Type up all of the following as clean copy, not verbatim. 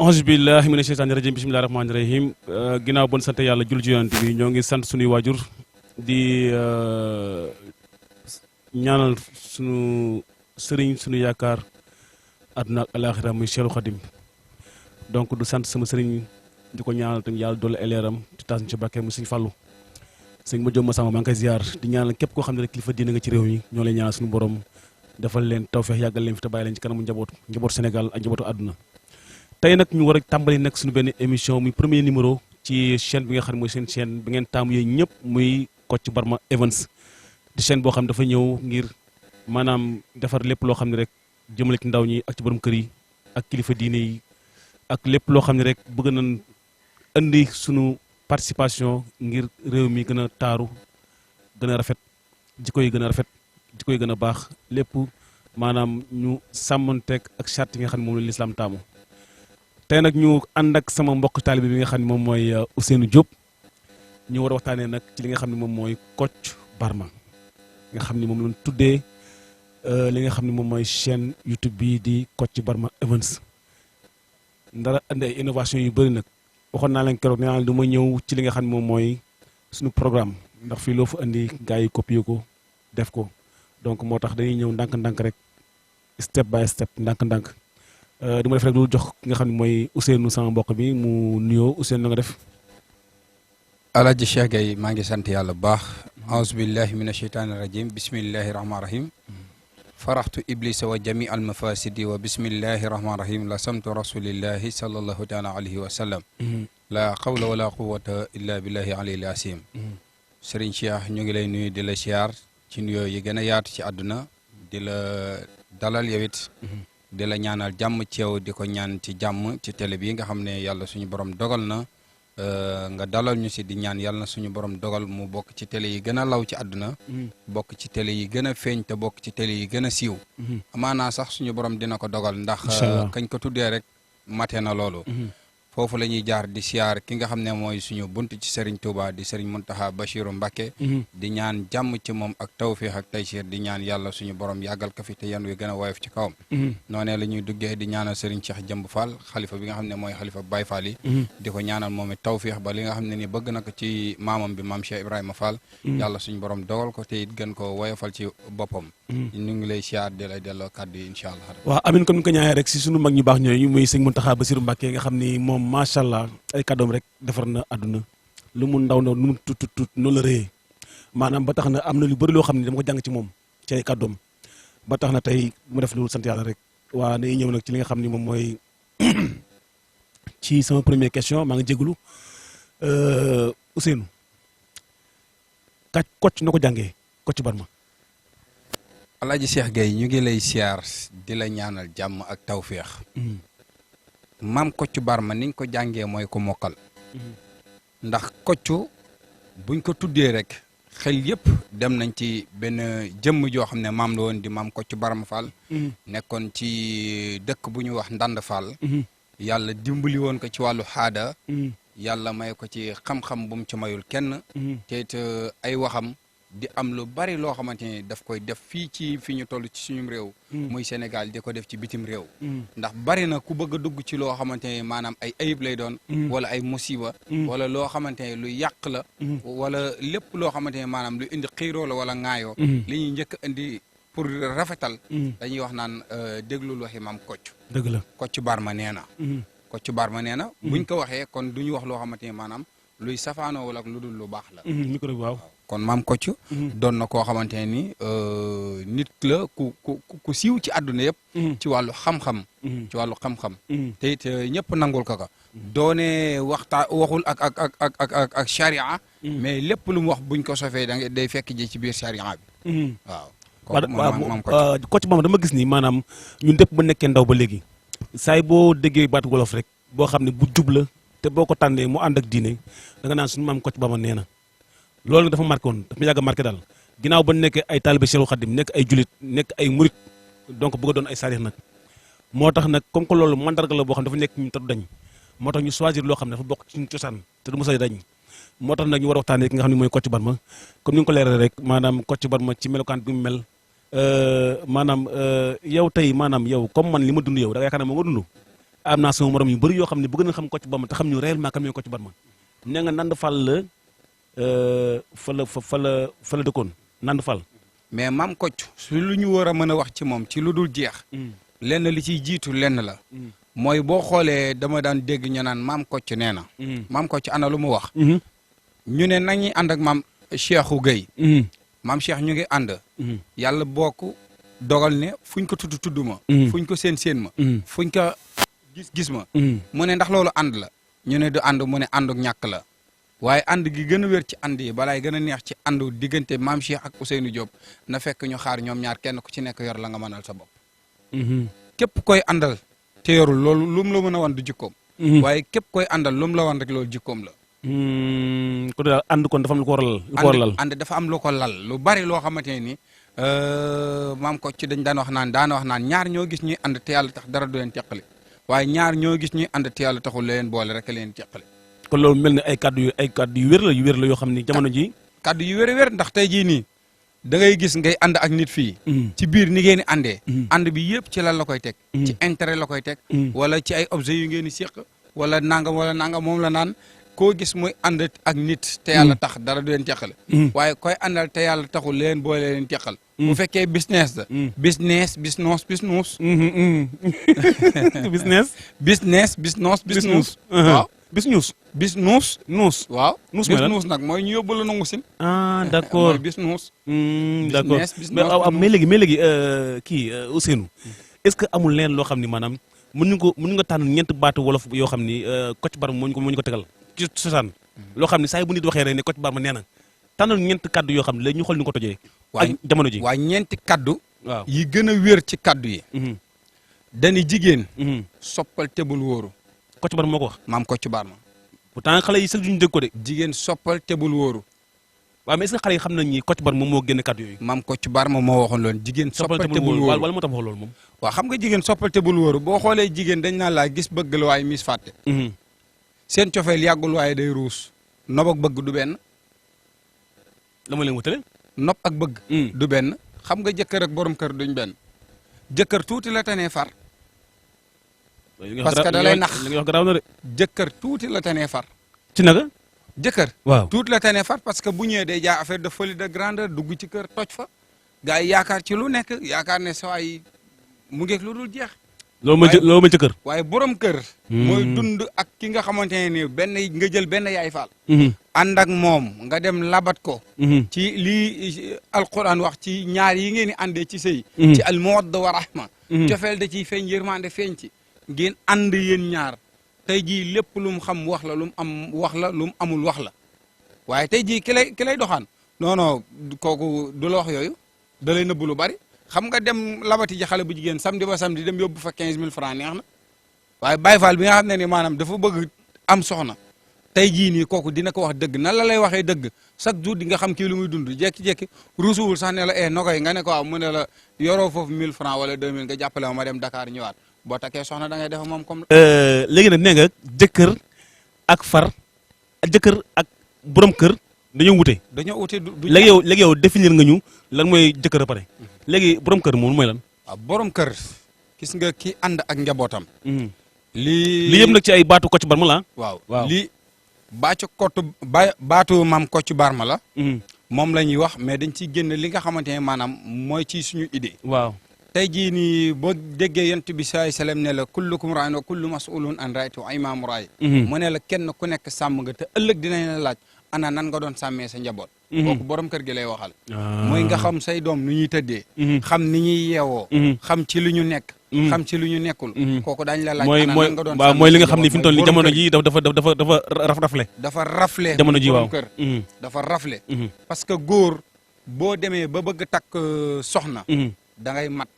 auzu billahi mina sheytaani rajim bismillahi rahmaani rahim ginnaaw bon sant yàlla jul ci yonent bi ñoo ngi sant suñuy waajur di ñaanal suñu sëriñ suñu yaakaar àdduna ak alaaxira muy Cheikhul Khadim donc du sant sama sëriñ di ko ñaanal tam yàlla doole eleeram di taas ñu ci barke mu sëñ Fallou sëñ ma jom ma sama maa ngi koy ziar di ñaanal képp koo xam ne rek kilifa diine nga ci réew mi ñoo lay ñaanal suñu borom defal leen tawfeex yàggal leen fi te bàyyi leen ci kanamu njabootu Sénégal ak njabootu àdduna tey nag ñu war a tàmbali nag suñu benn émission muy premier numéro ci chaîne bi nga xam ne mooy seen chaîne bi ngeen taamu yéen ñëpp muy Kocc Barma Events di chaîne boo xam ne dafa ñëw ngir maanaam defar lépp loo xam ne rek jëmale ci ndaw ñi ak ci borom kër yi ak kilifa diine yi ak lépp loo xam ne rek bëgg nañ indi suñu participation ngir réew mi gën a taaru gën a rafet jikko yi gën a rafet jikko yi gën a baax lépp maanaam ñu sàmmanteeg ak charte yi nga xam ne moom la lislaam taamu tey nag ñu ànd ak sama mbokk taalibe bi nga xam ne moom mooy Ousseynou Diop ñu war a waxtaanee nag ci li nga xam ne moom mooy Kocc Barma nga xam ne moom lañ tuddee li nga xam ne moom mooy chaîne YouTube bii di Kocc Barma Events ndara andi ay innovation yu bëri nag waxoon naa leen keroog nee naa du ma ñëw ci li nga xam ne moom mooy suñu programme ndax fii loo fa andi gars yi copier ko def ko donc moo tax dañuy ñëw ndànk-ndànk rek step by step ndànk-ndànk di ma def rek lu jox ki nga xam ne mooy Ousseynou sama mbokk bi mu nuyoo Ousseynou na nga def. Alaaji Cheikh Gaye maa ngi sant yàlla bu baax. auzu billahi mina sheytaani rajim bismillahi rahmaani rahim. faraxtu iblisa wa jami al mafasidi wa bismillahi rahmaani rahim la samtu rasulillahi sallallahu taala alayhi wa sallam. la xawla wala quwata illa billahi aliyil asim. Serigne Cheikh ñu ngi lay nuyu di la siyaar ci nuyoo yi gën a yaatu ci àdduna di la dalal yow it. di la ñaanal jàmm ci yow di ko ñaan ci jàmm ci télé bi nga xam ne yàlla suñu borom dogal na nga dalal ñu si di ñaan yàlla na suñu borom dogal mu bokk ci télé yi gën a law ci àdduna bokk ci télé yi gën a feeñ te bokk ci télé yi gën a siiw amaanaa sax suñu borom dina ko dogal ndax kañ ko tuddee rek mate na loolu foofu la ñuy jaar di siyaar ki nga xam ne mooy suñu bunt ci Serigne Touba di Serigne Mountakha Bachirou Mbacké di ñaan jàmm ci moom ak tawfiix ak taysir di ñaan yàlla suñu borom yàggal ko fi te yan wi gën a woyof ci kawam noonee la ñuy duggee di ñaanal Serigne Cheikh Jëmb Fall xalifa bi nga xam ne mooy xalifa Baye Fall yi di ko ñaanal moom it tawfiix ba li nga xam ne ni bëgg na ko ci maamam bi maam Cheikh Ibrahima Fall yàlla suñu borom dogal ko te it gën ko woyofal ci boppam ñu ngi lay siyaar di lay delloo kàddu yi incha allah. waaw amin comme ni ko ñaanee rek si sunu mag ñu baax ñooyu muy sëñ Mountakha Bassirou Mbacké nga xam ni moom macha allah ay kàddoom rek defar na àdduna lu mu ndaw ndaw lu mu tut noonu la rëyee maanaam ba tax na am na lu bëri loo xam ne dama ko jàng ci moom ci ay kàddoom ba tax na tey mu def lu sant yàlla rek waa day ñëw nag ci li nga xam ni moom mooy ci sama première question maa ngi jégalu Ousseynou Kocc na ko jàngee Kocc Barma. Alaaji Cheikh Gaye ñu ngi lay siyaar di la ñaanal jàmm ak tawféex maam Kocc Barma niñ ko jàngee mooy ko mokkal ndax Kocc buñ ko tuddee rek xel yëpp dem nañ ci benn jëmm joo xam ne maam la woon di maam Kocc Barma Fall nekkoon ci dëkk bu ñu wax Ndand Fall yàlla dimbali woon ko ci wàllu xaada yàlla may ko ci xam-xam bu mu ci mayul kenn te it ay waxam di am lu bari loo xamante ni daf koy def fii ci fi ñu toll ci suñu réew muy Sénégal di ko def ci bitim réew ndax bari na ku bëgg a dugg ci loo xamante ni maanaam ay ayib lay doon wala ay musiba wala loo xamante ni lu yàq la wala lépp loo xamante ni maanaam lu indi xiiroo la wala ŋaayoo li ñuy njëkk indi pour rafetal dañuy wax naan déglul waxi maam Kocc dëgg la Kocc Barma nee na Kocc Barma nee na buñ ko waxee kon du ñu wax loo xamante ni maanaam luy safaanoo wala lu dul lu baax la micro bi waaw kon maam Kocc doon na koo xamante ne ni nit la ku siiw ci àdduna yëpp ci wàllu xam-xam ci wàllu xam-xam te it ñëpp nangul ko ko doone waxul ak charia mais lépp lu mu wax buñ ko sofee da day fekk ji ci biir charia bi waaw Kocc Barma dama gis ni maanaam ñun dépp ba nekkee ndaw ba léegi saay boo déggee baat wolof rek boo xam ne bu jub la te boo ko tànnee mu ànd ak diine da nga naan suñu maam Kocc Barma nee na loolu nag dafa marqué woon dafa yàgg a marqué daal ginnaaw ba nekkee ay taalibe Cheikhul Khadim nekk ay julit nekk ay murit donc bëgg a doon ay saarix nag moo tax nag comme que loolu mandarga la boo xam ne dafa nekk ñu te du dañ moo tax ñu choisir loo xam ne dafa bokk ci suñu cosaan te du mos a dañ moo tax nag ñu war a waxtaanee ki nga xam ne mooy Kocc Barma comme ni nga ko leerale rek maanaam Kocc Barma ci melokaan bi mu mel maanaam yow tey maanaam yow comme man li ma dund yow da nga yaakaar ne moo nga dund am naa sama morom yu bëri yoo xam ne bëgg na xam Kocc Barma te xam ñu réellement kan mooy Kocc Barma nee nga Nand Fall la fa la dëkkoon Nand Fall. mais maam Kocc su lu ñu war a mën a wax ci moom ci lu dul jeex. lenn li ciy jiitu lenn la. mooy boo xoolee dama daan dégg ñu naan maam Kocc nee na. maam Kocc ana lu mu wax. ñu ne nañuy ànd ak maam Cheikhou Gueye. maam Cheikh ñu ngi ànd. yàlla bokk dogal ne fuñ ko tudd ma. fuñ ko seen ma. fuñ ko gis ma. mu ne ndax loolu ànd la. ñu ne du ànd mu ne ànduk ñàkk la. waaye ànd gi gën a wér ci ànd yi balaay gën a neex ci àndu diggante maam Cheikh ak Ousseynou Diop na fekk ñu xaar ñoom ñaar kenn ku ci nekk yor la nga mënal sa bopp. képp koy àndal te yorul loolu lu mu la mën a wan du jikkoom. waaye képp koy àndal lu mu la wan rek loolu jikkoom la. kon daal ànd kon dafa am lu ko lal. ànd dafa am lu ko lal lu bari loo xamante ne ni maam Kocc dañ daan wax naan ñaar ñoo gis ñuy ànd te yàlla tax dara du leen teqale waaye ñaar ñoo gis ñuy ànd te yàlla taxul leen boole rek leen teqale. kon loolu mel ni ay kaddu yu wér la yoo xam ni jamono ji kaddu yu wér ndax tey jii nii da ngay gis ngay ànd ak nit fii. ci biir ni ngeen di àndee. ànd bi yëpp ci lan la koy teg. ci intérêt la koy teg. wala ci ay objets yu ngeen di séq wala nangam moom la naan koo gis muy ànd ak nit te yàlla tax dara du leen teqale. waaye koy àndal te yàlla taxul leen boole leen teqal. bu fekkee business la. business. waaw. waaw. nuus nag mooy ñu yóbbu la nangu sin. d'accord mooy bis nuus. d'accord mais léegi kii Ousseynou est-ce que amul leen loo xam ni maanaam mën nga tànn ñeent baatu wolof yoo xam ni Kocc Barma moo ñu ko tegal ci cosaan loo xam ni saa bu nit waxee rek ne Kocc Barma nee na tànnal ñeent kaddu yoo xam ne léegi ñu xool ñu ko tojee ak jamono ji waa ñeenti kaddu waaw yi gën a wér ci kaddu yi dani jigéen soppal tebul wóoru Kocc Barma moo ko wax maam Kocc Barma pourtant xale yi sax duñu dégg ko de jigéen soppal tebul wóoru waaw mais est-ce que xale yi xam nañ ni Kocc Barma moom moo génne kaddu yooyu maam Kocc Barma moo waxoon loolu jigéen soppal tebul wóoru wala moo tax wax loolu moom waaw xam nga jigéen soppal tebul wóoru boo xoolee jigéen dañ naan laa gis bëgg la waaye mis fàtte seen cofeel yàggul waaye day ruus nopp ak bëgg du benn la ma leen wutale nopp ak bëgg du benn xam nga jëkkër ak borom kër duñ benn jëkkër tuuti la tanee far parce que da lay nax li nga wax garaaw na de jëkkër tuuti la tanee far ci naga jëkkër waaw tuuti la tanee far parce que bu ñëwee day jaay affaire de folie de grandeur dugg ci kër toj fa gars yi yaakaar ci lu nekk yaakaar ne sa waay mu ngeeg lu dul jeex loolu ma jëkkër waaye borom kër mooy dund ak ki nga xamante ne ni benn nga jël benn yaay faal ànd ak moom nga dem labat ko ci lii alquran wax ci ñaar yi ngeen di àndee ci sëy ci al mawadda wa rahma cofeel da ciy feeñ yërmande feeñ ci ngeen ànd yéen ñaar tey jii lépp lu mu xam wax la lu mu am wax la lu mu amul wax la waaye tey jii ki lay doxaan non kooku du la wax yooyu da lay nëbbu lu bari xam nga dem labati ji xale bu jigéen samedi ba samedi dem yóbbu fa 15000 francs neex na waaye Baye Fall bi nga xam ne ni maanaam dafa bëgg am soxna tey jii nii kooku dina ko wax dëgg nan la lay waxee dëgg chaque jour di nga xam kii lu muy dund jékki-jékki ruusuwul sax ne la nokoy nga ne ko waaw mu ne la yoroo foofu 1000 francs wala 2000 nga jàppale ma dem Dakar ñëwaat boo takkee soxna da ngay def moom comme. léegi nag nee nga jëkkër ak borom kër dañoo wute. léegi yow définir nga ñu lan mooy jëkkër a pare. léegi borom kër moom mooy lan. waaw borom kër gis nga ki ànd ak njabootam. li yëpp nag ci ay baatu Kocc Barma la. waaw lii baatu maam Kocc Barma la. moom la ñuy wax mais dañ ciy génn li nga xamante ne maanaam mooy ci suñu idée. waaw tey jii nii boo déggee yonent bi sallallahu alayhi wasallam ne la kullukum raa'in wa kullu mas'ulun an ra'iyyati wa imaamu ra'i. mu ne la kenn ku nekk sàmm nga te ëllëg dinañ la laaj ana nan nga doon sàmmee sa njaboot. kooku borom kër gi lay waxal. mooy nga xam say doom nu ñuy tëddee. xam ni ñuy yeewoo. xam ci lu ñu nekk. xam ci lu ñu nekkul. kooku daañu la laaj ana nan nga doon sàmmee mooy li nga xam ni fi mu toll nii jamono ji dafa rafle. dafa rafle jamono ji waaw borom kër. dafa rafle. parce que góor boo demee ba bëgg takk soxna. da ngay mat.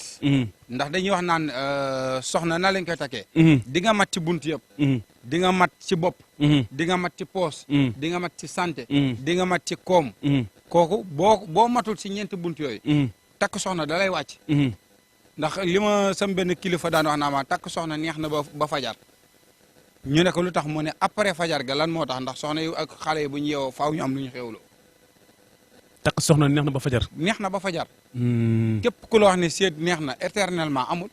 ndax dañuy wax naan soxna na lañ koy takkee. di nga mat ci bunt yëpp. di nga mat ci bopp. di nga mat ci poos. di nga mat ci santé. di nga mat ci koom. kooku boo matul ci ñeenti bunt yooyu. takk soxna da lay wàcc. ndax li ma sam benn kilifa daan wax naa ma takk soxna neex na ba fajar. ñu ne ko lu tax mu ne après fajar ga lan moo tax ndax soxna yi ak xale yi bu ñu yeewoo faaw ñu am lu ñu xewloo. takk soxna neex na ba fajar. neex na ba fajar. képp ku la wax ne seet neex na éternellement amul.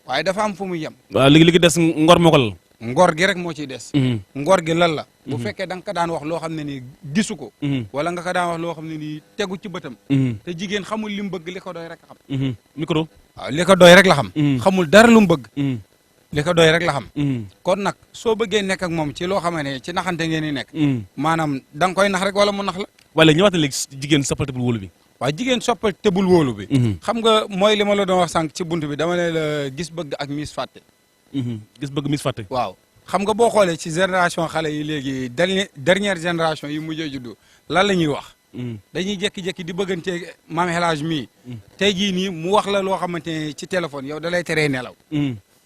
waaye dafa am fu muy yem. waaw léegi li des ngor moo ko lal. ngor gi rek moo ciy des. ngor gi lan la. bu fekkee da nga ko daan wax loo xam ne nii gisu ko. wala nga ko daan wax loo xam ne nii tegu ci bëtam. te jigéen xamul li mu bëgg li ko doy rek la xam. micro. waaw li ko doy rek la xam. xamul dara lu mu bëgg. li ko doy rek la xam. kon nag soo bëggee nekk ak moom ci loo xam ne ci naxante ngeen di nekk. maanaam da nga koy nax rek wala mu nax la. wala ñëwaat na léegi jigéen soppal tebul wóolu bi. waaw jigéen soppal tebul wóolu bi. xam nga mooy li ma la doon wax sànq ci bunt bi dama ne la gis bëgg ak miis fàtte. gis bëgg mis fàtte. waaw xam nga boo xoolee ci génération xale yi léegi dernière génération yi mujjee juddu lan la ñuy wax. dañuy jékki-jékki di bëggante maam El Hadj mii. tey jii nii mu wax la loo xamante ne ci téléphone yow da lay teree nelaw.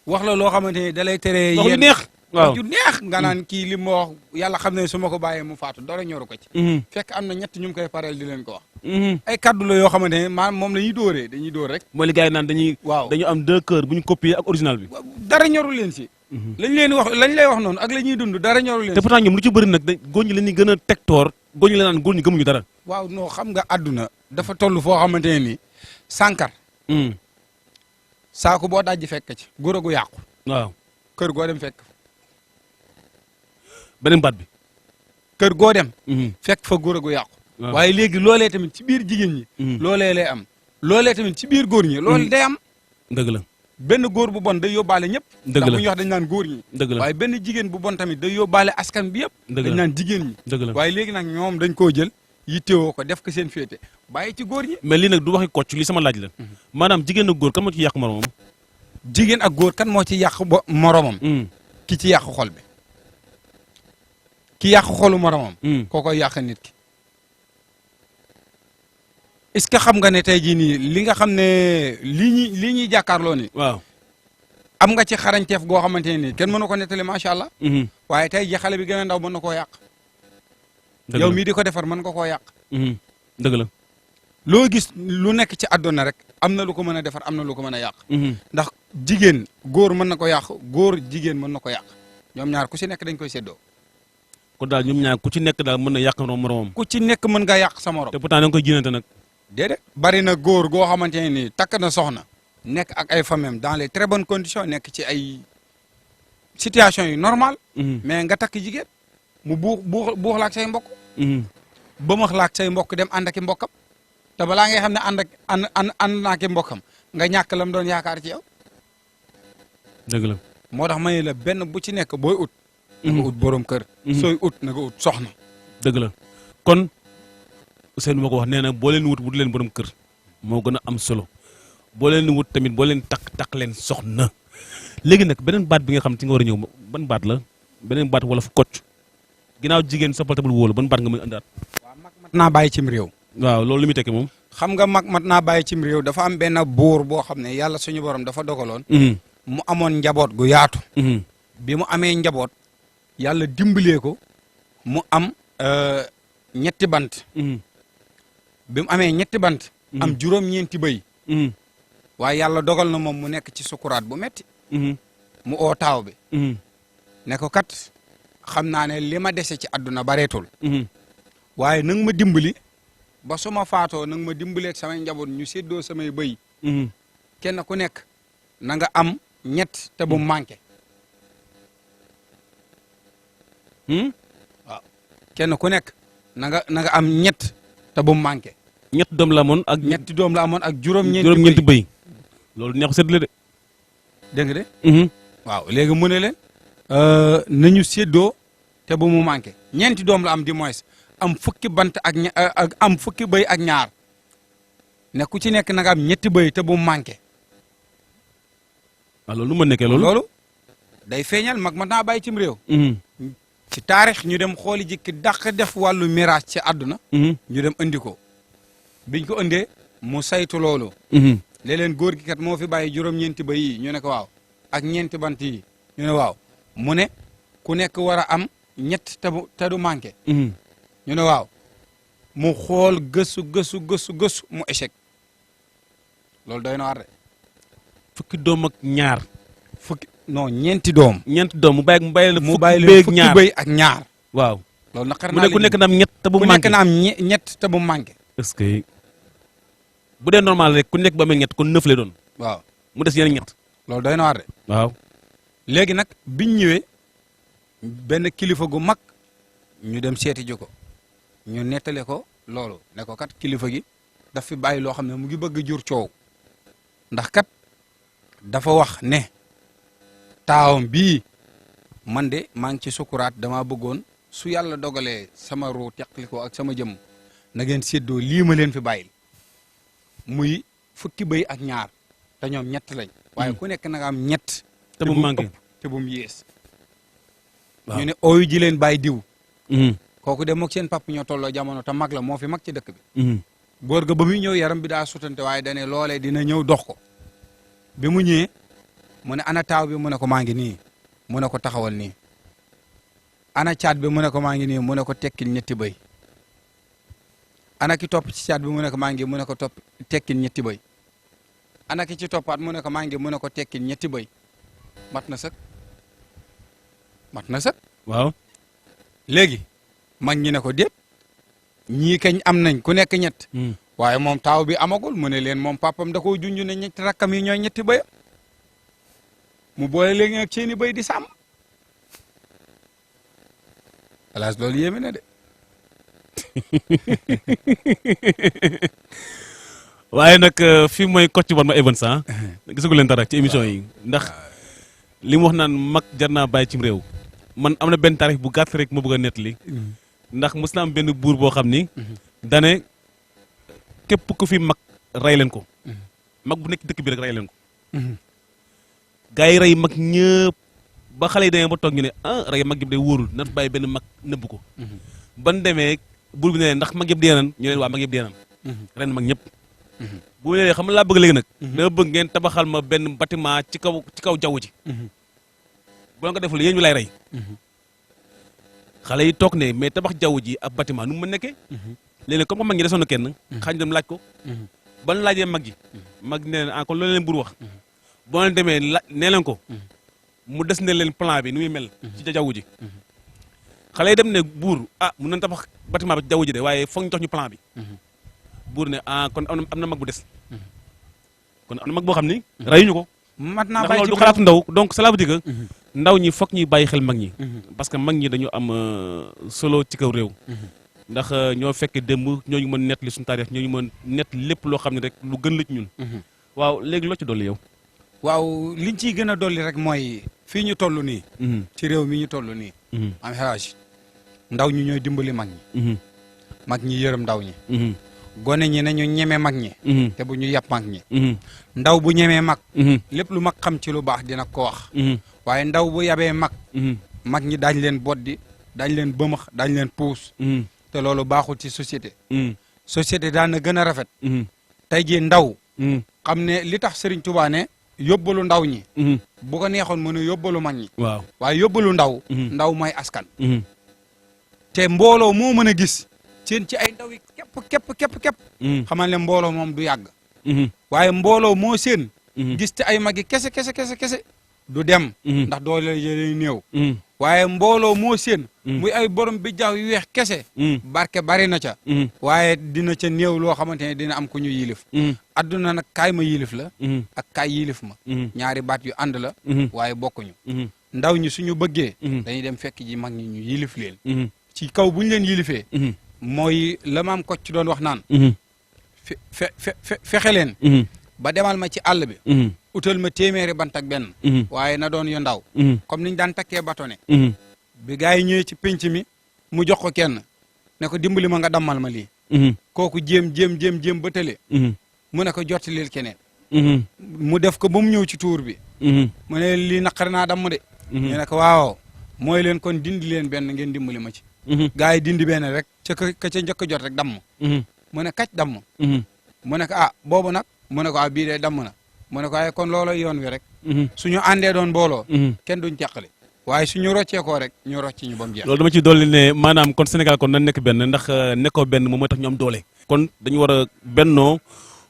wax la loo xamante ne da lay teree. wax ju neex. waaw wax ju neex nga naan kii li ma wax yàlla xam ne su ma ko bàyyee mu faatu dara ñoru ko ci. fekk am na ñett ñu koy pareel di leen ko wax. ay kaddu la yoo xamante ne maanaam moom la ñuy dóoree dañuy dóor rek. mooy li gars yi naan dañuy. waaw dañu am deux cœurs bu ñu copier ak original bi. dara ñorul leen si. lañ leen wax lañ lay wax noonu ak la ñuy dund dara ñorul leen si. te pourtant ñoom lu ci bëri nag góor ñi la ñuy gën a teg toor góor ñi la naan góor ñi gëmuñu dara. waaw non xam nga àdduna dafa toll foo xamante ne nii sànkar. saako boo dajji fekk ci góor gu yàqu. waaw kër goo dem fekk. beneen baat bi. kër goo dem. fekk fa góor gu yàqu. waaye léegi loolee tamit ci biir jigéen ñi. loolee lay am. loolee tamit ci biir góor ñi. loolu day am. dëgg la. benn góor bu bon day yóbbaale ñëpp. dëgg la ndax bu ñuy wax dañ naan góor ñi. dëgg la waaye benn jigéen bu bon tamit day yóbbaale askan bi yëpp. dëgg la dañ naan jigéen ñi. dëgg la waaye léegi nag ñoom dañ koo jël yittewoo ko def ko seen féete bàyyi ci góor ñi. mais lii nag du waxi kocc li sama laaj la. maanaam jigéen ak góor kan moo ci yàq moromam. jigéen ak góor kan moo ci yàq moromam. ki ci yàq xol bi. ki yàq xolu moromam. koo koy yàq nit ki. est-ce que xam nga ne tey jii nii li nga xam ne lii ñuy jàkkaarloo ni waaw am nga ci xarañteef goo xamante ne nii kenn mën na ko nettali macha allah. waaye tey ji xale bi gën a ndaw mën na koo yàq. yow mii di ko defar mën nga koo yàq. dëgg la. loo gis lu nekk ci àdduna rek am na lu ko mën a defar am na lu ko mën a yàq. ndax jigéen góor mën na ko yàq góor jigéen mën na ko yàq ñoom ñaar ku ci nekk dañ koy séddoo. kon daal ñoom ñaar ku ci nekk daal mën na yàq moromam. ku ci nekk mën nga yàq sa morom. te pourtant da nga koy jiinante nag. déedéet bari na góor goo xamante ne nii takk na soxna. nekk ak ay famem dans les très bonnes conditions nekk ci ay situation yu normal mais nga takk jigéen mu buux laak say mbokk. ba max laak say mbokk dem ànd ak i mbokkam. te balaa ngay xam ne ànd naa ki mbokkam nga ñàkk lam doon yaakaar ci yow. dëgg la. moo tax ma ne la benn bu ci nekk booy ut. na nga ut borom kër. sooy ut na nga ut soxna. dëgg la kon Ousseynou moo ko wax nee na boo leen wut leen borom kër moo gën a am solo boo leen wut tamit boo leen takk leen soxna. léegi nag beneen baat bi nga xam ci nga war a ñëw ban baat la beneen baat wala fu kocc ginnaaw jigéen soppal tabul wóolu ban baat nga muy andaat. waaw mag mat naa bàyyi cim réew. waaw loolu li muy tekki moom. xam nga mag mat naa bàyyi cim réew dafa am benn buur boo xam ne yàlla suñu borom dafa dogaloon. mu amoon njaboot gu yaatu. bi mu amee njaboot yàlla dimbalee ko mu am ñetti bant. bi mu amee ñetti bant. am juróom-ñeenti bëy. waaye yàlla dogal na moom mu nekk ci sukuraat bu metti mu oo taaw bi. ne ko kat xam naa ne li ma dese ci àdduna bareetul. waaye nang ma dimbali ba su ma faatoo nang ma dimbaleeg samay njaboot ñu séddoo samay bëy. kenn ku nekk na nga am ñett te bu manqué. waaw kenn ku nekk na nga am ñett te bu manqué. ñett doom la amoon ak. ñetti doom la amoon ak juróom-ñeenti bëy. loolu neexu séddale de. dégg nga de. waaw léegi mu ne leen. nañu séddoo te bu mu manqué ñeenti doom la am di moins am fukki bant ak am fukki bëy ak ñaar ne ku ci nekk na nga am ñetti bëy te bu mu manqué. waaw loolu lu ma nekkee loolu. loolu day feeñal mag ma naa bàyyi cim réew. ci taarix ñu dem xooli jikki dàq def wàllu miraas ci àdduna. ñu dem andi ko biñ ko andee mu saytu loolu. léeg-leen góor gi kat moo fi bàyyi juróom-ñeenti bëy yi ñu ne ko waaw ak ñeenti bant yi ñu ne waaw mu ne ku nekk war a am ñett te du manqué. ñu ne waaw mu xool gëstu mu échec loolu doy na war de. fukki doom ak ñaar. non ñeenti doom. ñeenti doom mu bàyyi la fukki bëy ak ñaar. waaw loolu naqar mu ne ku nekk na am ñett te bu manqué ku nekk na am ñett te bu manqué. est-ce que bu dee normal rek ku nekk ba amee ñett kon 9 lay doon. waaw mu des yeneen ñett. loolu doy na waar de. waaw léegi nag biñ ñëwee benn kilifa gu mag ñu dem seeti ji ko ñu nettale ko loolu ne ko kat kilifa gi daf fi bàyyi loo xam ne mu ngi bëgg jur coow ndax kat dafa wax ne taawam bii man de maa ngi ci sukuraat dama bëggoon su yàlla dogalee sama ruu teqli ko ak sama jëmm na ngeen séddoo lii ma leen fi bàyyil muy fukki bëy ak ñaar te ñoom ñett lañ. waaye ku nekk na nga am ñett. te bu mu manqué te bu mu yées. waaw ñu ne ooyu ji leen bàyyi diw. kooku de moog seen papa ñoo tolloo jamono te mag la moo fi mag ci dëkk bi. góor ga ba muy ñëw yaram bi daa sutante waaye dane loolee dina ñëw dox ko bi mu ñëwee mu ne ana taaw bi mu ne ko maa ngi nii mu ne ko taxawal nii ana caat bi mu ne ko maa ngi nii mu ne ko tekkil ñetti bëy ana ki topp ci caat bi mu ne ko maa ngi mu ne ko topp tekkil ñetti bëy ana ki ci toppaat mu ne ko maa ngi mu ne ko tekkil ñetti bëy mat na sëkk mat na sëkk. waaw léegi mag ñi ne ko déet ñii kañ am nañ ku nekk ñett. waaye moom taaw bi amagul mu ne leen moom papam da koo junj ne ñetti rakkam yi ñooy ñetti bëyam mu boole léegi nag seeni bëy di sàmm. alaas loolu yéeme na de. waaye nag fii mooy Kocc Barma Events gisagu leen dara ci émission yi ndax li mu wax naan mag jar naa bàyyi cim réew man am na benn taarix bu gàtt rek ma bëgg a nettali ndax mos na am benn buur boo xam ni dane képp ku fi mag rey leen ko mag bu nekk dëkk bi rek rey leen ko gars yi rey mag ñëpp ba xale yi demee ba toog ñu ne rey mag yëpp day wóorul nan bàyyi benn mag nëbb ko ban demee buur bi ne leen ndax mag yëpp dee nan ñu leen waa mag yëpp dee nan ren mag ñëpp bu mu ne xam laa bëgg léegi nag dama bëgg ngeen tabaxal ma benn bâtiment ci kaw jaww ji bu la ko deful yéen ñu lay rey xale yi toog ne mais tabax jaww ji ab bâtiment nu mu mën nekkee léeg-léeg comme que mag ñi desoon na kenn xaañ dem laaj ko ban laajee mag ji mag ne leen kon loolu leen buur wax boo leen demee nee leen ko mu des ne leen plan bi nu muy mel ci jaww ji xale yi dem ne buur mun nañ tabax bâtiment bi ci jaww ji de waaye foog ñu jox ñu plan bi buur ne kon am na mag bu des kon am na mag boo xam ni reyuñu ko mat naa ndax bàyyi loolu du ci xalaatu ndaw donc cela veut dire que ndaw ñi foog ñuy bàyyi xel mag ñi parce que mag ñi dañu am solo ci kaw réew ndax ñoo fekkee démb ñooñu mën nett li suñu taarix ñooñu mën nett lépp loo xam ne rek lu gën la ci ñun waaw léegi loo ci dolli yow waaw liñ ciy gën a dolli rek mooy fii ñu toll nii ci réew mi ñu toll nii am xelage ndaw ñi ñooy dimbali mag ñi mag ñi yërëm ndaw ñi gone ñi nañu ñeme mag ñi te bu ñu yàpp mag ñi ndaw bu ñemee mag lépp lu mag xam ci lu baax dina ko wax waaye ndaw bu yabee mag mag ñi daañ leen boddi daañ leen bëmax daañ leen puus te loolu baaxul ci société société daan na gën a rafet tey jii ndaw xam ne li tax Serigne Touba ne yóbbalu ndaw ñi bu ko neexoon mu ne yóbbalu mag ñi waaw waaye yóbbalu ndaw ndaw mooy askan te mbooloo moo mën a gis seen ci ay ndaw yi képp xamal ne mbooloo moom du yàgg waaye mbooloo moo seen gis te ay magi kese du dem ndax doole yéen néew waaye mbooloo moo seen muy ay borom bi jaaw yu weex kese barke bari na ca waaye dina ca néew loo xamante ne dina am ku ñu yilif adduna nag kaay ma yilif la ak kaay yilif ma ñaari baat yu ànd la waaye bokkuñu ndaw ñi suñu bëggee dañuy dem fekk ji mag ñi ñu yilif leen ci kaw bu ñu leen yilifee mooy la maam Kocc doon wax naan fexe leen ba demal ma ci àll bi utal ma téeméeri bant ak benn waaye na doon yu ndaw comme niñ daan takkee batone bi gars yi ñëwee ci pénc mi mu jox ko kenn ne ko dimbali ma nga dammal ma lii kooku jéem ba tële mu ne ko jottalil keneen mu def ko ba mu ñëw ci tuur bi mu ne lii naqari naa damm de ñu ne ko waaw mooy leen kon dindi leen benn ngeen dimbali ma ci gars yi dindi benn rek ka ca njëkk a jot rek damm mu ne kac damm mu ne ko boobu nag mu ne ko bii de damm na mu ne ko waaye kon looloo yoon wi rek suñu àndee doon booloo kenn duñ teqale waaye suñu rocceekoo rek ñu rocci ñu ba mu jeex loolu dama ci dolli ne maanaam kon Sénégal kon na nekk benn ndax nekkoo benn moom mooy tax ñu am doole kon dañu war a bennoo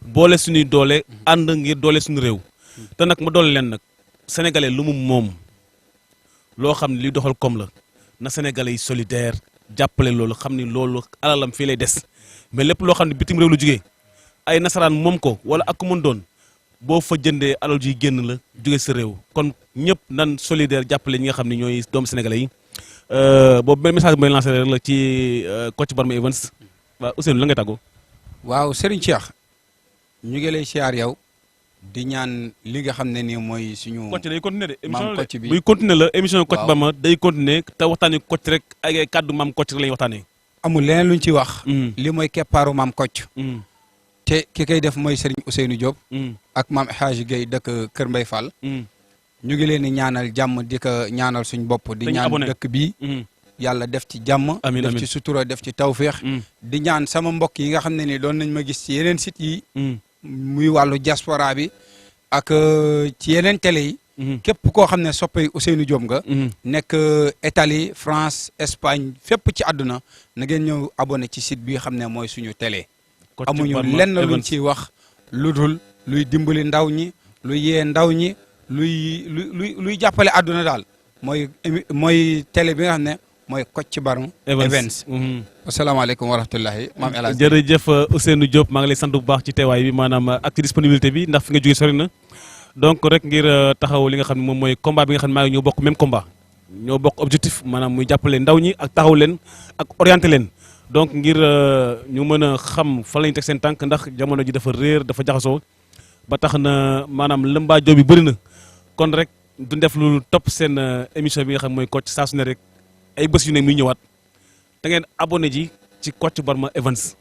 boole suñuy doole ànd ngir doole suñu réew te nag ma dolli leen nag sénégalais lu mu moom loo xam ne li doxal koom la na sénégalais yi solidaire jàppale loolu xam ni loolu alalam fii lay des mais lépp loo xam ne bitim réew lu jugee ay nasaraan moom ko wala ak ku mën doon boo fa jëndee alal ji génn la jóge sa réew kon ñëpp nan solidaire jàppale ñi nga xam ne ñooy doomu sénégalais yi boobu benn message mooy lancé rek la ci Kocc Barma Events waaw Ousseynou la ngay tàggoo. waaw Serigne Cheikh ñu ngi lay siyaar yow di ñaan li nga xam ne nii mooy suñu. Kocc day continuer de émission maam Kocc bi buy continuer la émission Kocc waaw. Barma day continuer te waxtaanee Kocc rek ak ay kàddu maam Kocc rek la ñuy waxtaanee. amul leneen luñ ci wax. li mooy keppaaru maam Kocc. Mm. te ki koy def mooy Serigne Ousseynou Diop. Mm. ak maam Hadji Gueye dëkk Kër Mbay Fall. Mm. ñu ngi leen di ñaanal jàmm di ko ñaanal suñ bopp. di Dañuy ñaan abonné. dëkk bii. Mm. yàlla def ci jàmm. Amiin, def amiin. ci sutura def ci tawféex. Mm. di ñaan sama mbokk yi nga xam ne ni doon nañ ma gis ci yeneen sites yi. Mm. muy wàllu diaspora bi ak ci yeneen télé yi. Mm. képp koo xam ne soppay Ousseynou Diop nga. Mm. nekk Italie France Espagne fépp ci àdduna na ngeen ñëw abonné ci site bi xam ne mooy suñu télé. Kocc amuñu Barma lenn luñ Events. ciy wax lu dul luy dimbali ndaw ñi luy yee ndaw ñi luy jàppale àdduna daal mooy télé bi nga xam ne mooy Kocc Barma Events. Mhm. asalaamaaleykum wa rahmatullahi maam El Hadj. jërëjëf Ousseynou Diop maa ngi lay sant bu baax ci teewaay bi maanaam ak ci disponibilité bi ndax fi nga jógee sori na donc rek ngir taxaw li nga xam ne moom mooy combat bi nga xam ne maa ngi ñoo bokk même combat ñoo bokk objectif maanaam muy jàppale ndaw ñi ak taxaw leen ak orienté leen donc ngir ñu mën a xam fan la ñu teg seen tànk ndax jamono ji dafa réer dafa jaxasoo ba tax na maanaam lëmbaajoo bi bëri na kon rek du def lu topp seen émission bi nga xam mooy Kocc saa su ne rek ay bés yu ne muy ñëwaat da ngeen abonné ji ci Kocc Barma Events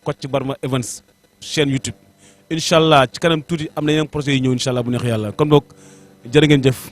Kocc Barma Events chaîne YouTube incha allah ci kanam tuuti am na yeneen projet yi ñëw incha allah bu neex yàlla kon boog jërë ngeen jëf.